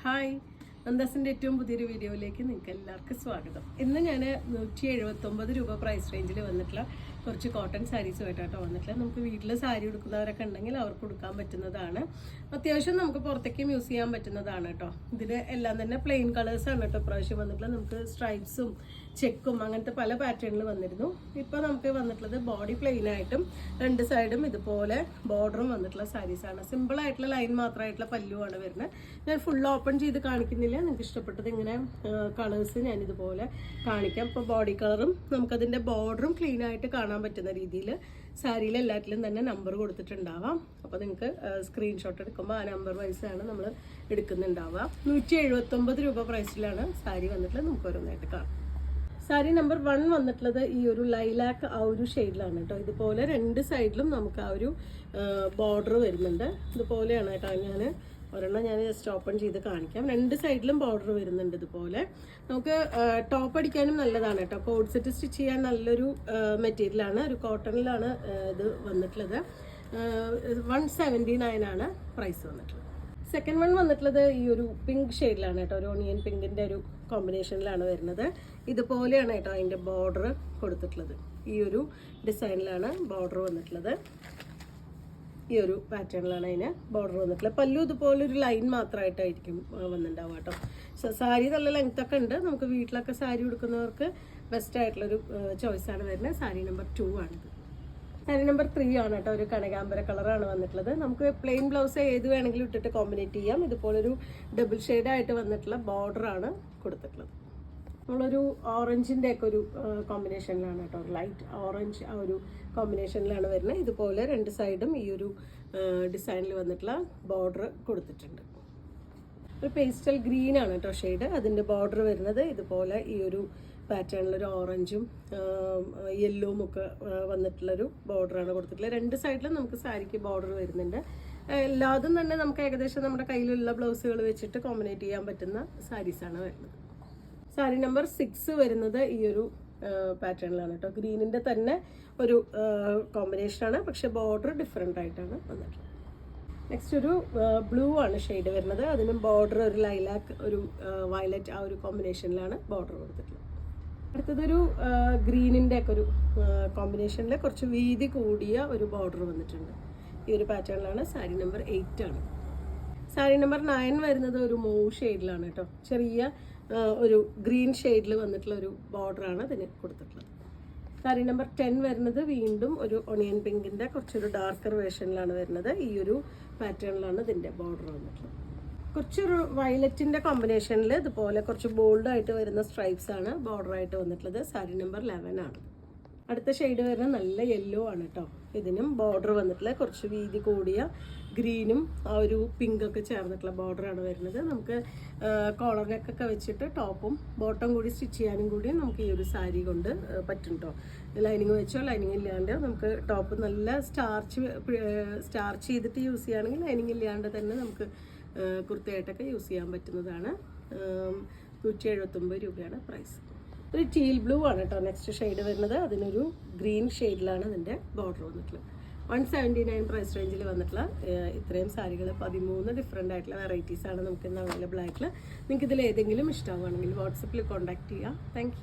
Hi, നന്ദാസിൻ്റെ ഏറ്റവും പുതിയൊരു വീഡിയോയിലേക്ക് നിങ്ങൾക്ക് എല്ലാവർക്കും സ്വാഗതം. ഇന്ന് ഞാൻ 179 രൂപ പ്രൈസ് റേഞ്ചിൽ വന്നിട്ടുള്ള കുറച്ച് കോട്ടൺ സാരീസുമായിട്ടാണ് വന്നിട്ടുള്ളത്. നമുക്ക് വീട്ടിൽ സാരി ഉടുക്കുന്നവരൊക്കെ ഉണ്ടെങ്കിൽ അവർക്ക് കൊടുക്കാൻ പറ്റുന്നതാണ്. അത്യാവശ്യം നമുക്ക് പുറത്തേക്കും യൂസ് ചെയ്യാൻ പറ്റുന്നതാണ് കേട്ടോ. ഇതിന് എല്ലാം തന്നെ പ്ലെയിൻ കളേഴ്സാണ് കേട്ടോ പ്രാവശ്യം വന്നിട്ടുള്ളത്. നമുക്ക് സ്ട്രൈപ്സും ചെക്കും അങ്ങനത്തെ പല പാറ്റേണിൽ വന്നിരുന്നു. ഇപ്പോൾ നമുക്ക് വന്നിട്ടുള്ളത് ബോഡി പ്ലെയിൻ ആയിട്ടും രണ്ട് സൈഡും ഇതുപോലെ ബോർഡറും വന്നിട്ടുള്ള സാരീസാണ്. സിമ്പിളായിട്ടുള്ള ലൈൻ മാത്രമായിട്ടുള്ള പല്ലുവാണ് വരുന്നത്. ഞാൻ ഫുൾ ഓപ്പൺ ചെയ്ത് കാണിക്കുന്നില്ല. നിങ്ങൾക്ക് ഇഷ്ടപ്പെട്ടത് ഇങ്ങനെ കളേഴ്സ് ഞാനിതുപോലെ കാണിക്കാം. ഇപ്പോൾ ബോഡി കളറും നമുക്കതിൻ്റെ ബോർഡറും ക്ലീൻ ആയിട്ട് കാണാൻ പറ്റുന്ന രീതിയിൽ സാരിയിൽ എല്ലാറ്റിലും തന്നെ നമ്പർ കൊടുത്തിട്ടുണ്ടാവാം. അപ്പോൾ നിങ്ങൾക്ക് സ്ക്രീൻഷോട്ട് എടുക്കുമ്പോൾ ആ നമ്പർ വൈസാണ് നമ്മൾ എടുക്കുന്നുണ്ടാവുക. 179 രൂപ പ്രൈസിലാണ് സാരി വന്നിട്ടുള്ളത്. നമുക്ക് ഓരോന്നായിട്ട് കാണാം. സാരി നമ്പർ 1 വന്നിട്ടുള്ളത് ഈ ഒരു ലൈലാക്ക് ആ ഒരു ഷെയ്ഡിലാണ് കേട്ടോ. ഇതുപോലെ രണ്ട് സൈഡിലും നമുക്ക് ആ ഒരു ബോർഡർ വരുന്നുണ്ട്. ഇതുപോലെയാണ് കേട്ടോ. ഞാൻ ജസ്റ്റ് ഓപ്പൺ ചെയ്ത് കാണിക്കാം. രണ്ട് സൈഡിലും ബോർഡർ വരുന്നുണ്ട്. ഇതുപോലെ നമുക്ക് ടോപ്പ് അടിക്കാനും നല്ലതാണ് കേട്ടോ. കോഡ് സെറ്റ് സ്റ്റിച്ച് ചെയ്യാൻ നല്ലൊരു മെറ്റീരിയലാണ്. ഒരു കോട്ടണിലാണ് ഇത് വന്നിട്ടുള്ളത്. 179 ആണ് പ്രൈസ് വന്നിട്ടുള്ളത്. സെക്കൻഡ് വൺ വന്നിട്ടുള്ളത് ഈ ഒരു പിങ്ക് ഷെയ്ഡിലാണ് കേട്ടോ. ഒരു ഓണിയൻ പിങ്കിൻ്റെ ഒരു കോമ്പിനേഷനിലാണ് വരുന്നത്. ഇതുപോലെയാണ് കേട്ടോ അതിൻ്റെ ബോർഡർ കൊടുത്തിട്ടുള്ളത്. ഈ ഒരു ഡിസൈനിലാണ് ബോർഡർ വന്നിട്ടുള്ളത്. ഈ ഒരു പാറ്റേണിലാണ് അതിന് ബോർഡർ വന്നിട്ടുള്ളത്. പല്ലു ഇതുപോലെ ഒരു ലൈൻ മാത്രമായിട്ടായിരിക്കും വന്നിട്ടുണ്ടാവുക കേട്ടോ. സാരി നല്ല ലെങ്ത്തൊക്കെ ഉണ്ട്. നമുക്ക് വീട്ടിലൊക്കെ സാരി ഉടുക്കുന്നവർക്ക് ബെസ്റ്റ് ആയിട്ടുള്ളൊരു ചോയ്സാണ് വരുന്നത്. സാരി നമ്പർ 2 ആണിത്. സാരി നമ്പർ 3 ആണ് കേട്ടോ. ഒരു കനകാമ്പര കളറാണ് വന്നിട്ടുള്ളത്. നമുക്ക് പ്ലെയിൻ ബ്ലൗസ് ഏത് വേണമെങ്കിലും ഇട്ടിട്ട് കോമ്പിനേറ്റ് ചെയ്യാം. ഇതുപോലൊരു ഡബിൾ ഷെയ്ഡായിട്ട് വന്നിട്ടുള്ള ബോർഡറാണ് കൊടുത്തിട്ടുള്ളത്. നമ്മളൊരു ഓറഞ്ചിൻ്റെ ഒക്കെ ഒരു കോമ്പിനേഷനിലാണ് കേട്ടോ. ലൈറ്റ് ഓറഞ്ച് ആ ഒരു കോമ്പിനേഷനിലാണ് വരുന്നത്. ഇതുപോലെ രണ്ട് സൈഡും ഈ ഒരു ഡിസൈനിൽ വന്നിട്ടുള്ള ബോർഡർ കൊടുത്തിട്ടുണ്ട്. ഒരു പേസ്റ്റൽ ഗ്രീൻ ആണ് കേട്ടോ ഷെയ്ഡ്. അതിൻ്റെ ബോർഡർ വരുന്നത് ഇതുപോലെ ഈ ഒരു പാറ്റേണിലൊരു ഓറഞ്ചും യെല്ലോവും ഒക്കെ വന്നിട്ടുള്ളൊരു ബോർഡറാണ് കൊടുത്തിട്ടുള്ളത്. രണ്ട് സൈഡിലും നമുക്ക് സാരിക്ക് ബോർഡർ വരുന്നുണ്ട്. എല്ലാതും തന്നെ നമുക്ക് ഏകദേശം നമ്മുടെ കയ്യിലുള്ള ബ്ലൗസുകൾ വെച്ചിട്ട് കോമ്പിനേറ്റ് ചെയ്യാൻ പറ്റുന്ന സാരീസാണ് വരുന്നത്. സാരി നമ്പർ 6 വരുന്നത് ഈ ഒരു പാറ്റേണിലാണ് കേട്ടോ. ഗ്രീനിൻ്റെ തന്നെ ഒരു കോമ്പിനേഷനാണ്, പക്ഷെ ബോർഡർ ഡിഫറെൻ്റ് ആയിട്ടാണ് വന്നിട്ടുള്ളത്. നെക്സ്റ്റ് ഒരു ബ്ലൂ ആണ് ഷെയ്ഡ് വരുന്നത്. അതിനും ബോർഡർ ഒരു ലൈലാക്ക് ഒരു വയലറ്റ് ആ ഒരു കോമ്പിനേഷനിലാണ് ബോർഡർ കൊടുത്തിട്ടുള്ളത്. അടുത്തതൊരു ഗ്രീനിൻ്റെ ഒക്കെ ഒരു കോമ്പിനേഷനിൽ കുറച്ച് വീതി കൂടിയ ഒരു ബോർഡർ വന്നിട്ടുണ്ട്. ഈ ഒരു പാറ്റേണിലാണ്. സാരി നമ്പർ 8 ആണ്. സാരി നമ്പർ 9 വരുന്നത് ഒരു മൂവ് ഷെയ്ഡിലാണ് കേട്ടോ. ചെറിയ ഒരു ഗ്രീൻ ഷെയ്ഡിൽ വന്നിട്ടുള്ള ഒരു ബോർഡറാണ് ഇതിന് കൊടുത്തിട്ടുള്ളത്. സാരി നമ്പർ 10 വരുന്നത് വീണ്ടും ഒരു ഒണിയൻ പിങ്കിൻ്റെ കുറച്ചൊരു ഡാർക്കർ വേർഷനിലാണ് വരുന്നത്. ഈ ഒരു പാറ്റേണിലാണ് ഇതിൻ്റെ ബോർഡർ വന്നിട്ടുള്ളത്. കുറച്ചൊരു വയലറ്റിൻ്റെ കോമ്പിനേഷനിൽ ഇതുപോലെ കുറച്ച് ബോൾഡായിട്ട് വരുന്ന സ്ട്രൈപ്സ് ആണ് ബോർഡറായിട്ട് വന്നിട്ടുള്ളത്. സാരി നമ്പർ 11 ആണ്. അടുത്ത ഷെയ്ഡ് വരുന്നത് നല്ല യെല്ലോ ആണ് കേട്ടോ. ഇതിനും ബോർഡർ വന്നിട്ടുള്ള കുറച്ച് വീതി കൂടിയ ഗ്രീനും ആ ഒരു പിങ്കൊക്കെ ചേർന്നിട്ടുള്ള ബോർഡറാണ് വരുന്നത്. നമുക്ക് കോളർ നെക്കൊക്കെ വെച്ചിട്ട് ടോപ്പും ബോട്ടം കൂടി സ്റ്റിച്ച് ചെയ്യാനും കൂടി നമുക്ക് ഈ ഒരു സാരി കൊണ്ട് പറ്റും കേട്ടോ. ലൈനിങ് വെച്ചോ ലൈനിങ് ഇല്ലാണ്ട് നമുക്ക് ടോപ്പ് നല്ല സ്റ്റാർച്ച് ചെയ്തിട്ട് യൂസ് ചെയ്യുകയാണെങ്കിൽ ലൈനിങ് ഇല്ലാണ്ട് തന്നെ നമുക്ക് കുർത്തയായിട്ടൊക്കെ യൂസ് ചെയ്യാൻ പറ്റുന്നതാണ്. 179 രൂപയാണ് പ്രൈസ്. ഒരു ടീൽ ബ്ലൂ ആണ് കേട്ടോ നെക്സ്റ്റ് ഷെയ്ഡ് വരുന്നത്. അതിനൊരു ഗ്രീൻ ഷെയ്ഡിലാണ് അതിൻ്റെ ബോർഡർ വന്നിട്ടുള്ളത്. 179 പ്രൈസ് റേഞ്ചിൽ വന്നിട്ടുള്ള ഇത്രയും സാരികൾ 13 ഡിഫറെൻ്റ് ആയിട്ടുള്ള വെറൈറ്റീസാണ് നമുക്ക് ഇന്ന് അവൈലബിൾ ആയിട്ടുള്ളത്. നിങ്ങൾക്ക് ഇതിൽ ഏതെങ്കിലും ഇഷ്ടമാവുകയാണെങ്കിൽ വാട്സപ്പിൽ കോൺടാക്ട് ചെയ്യുക. താങ്ക്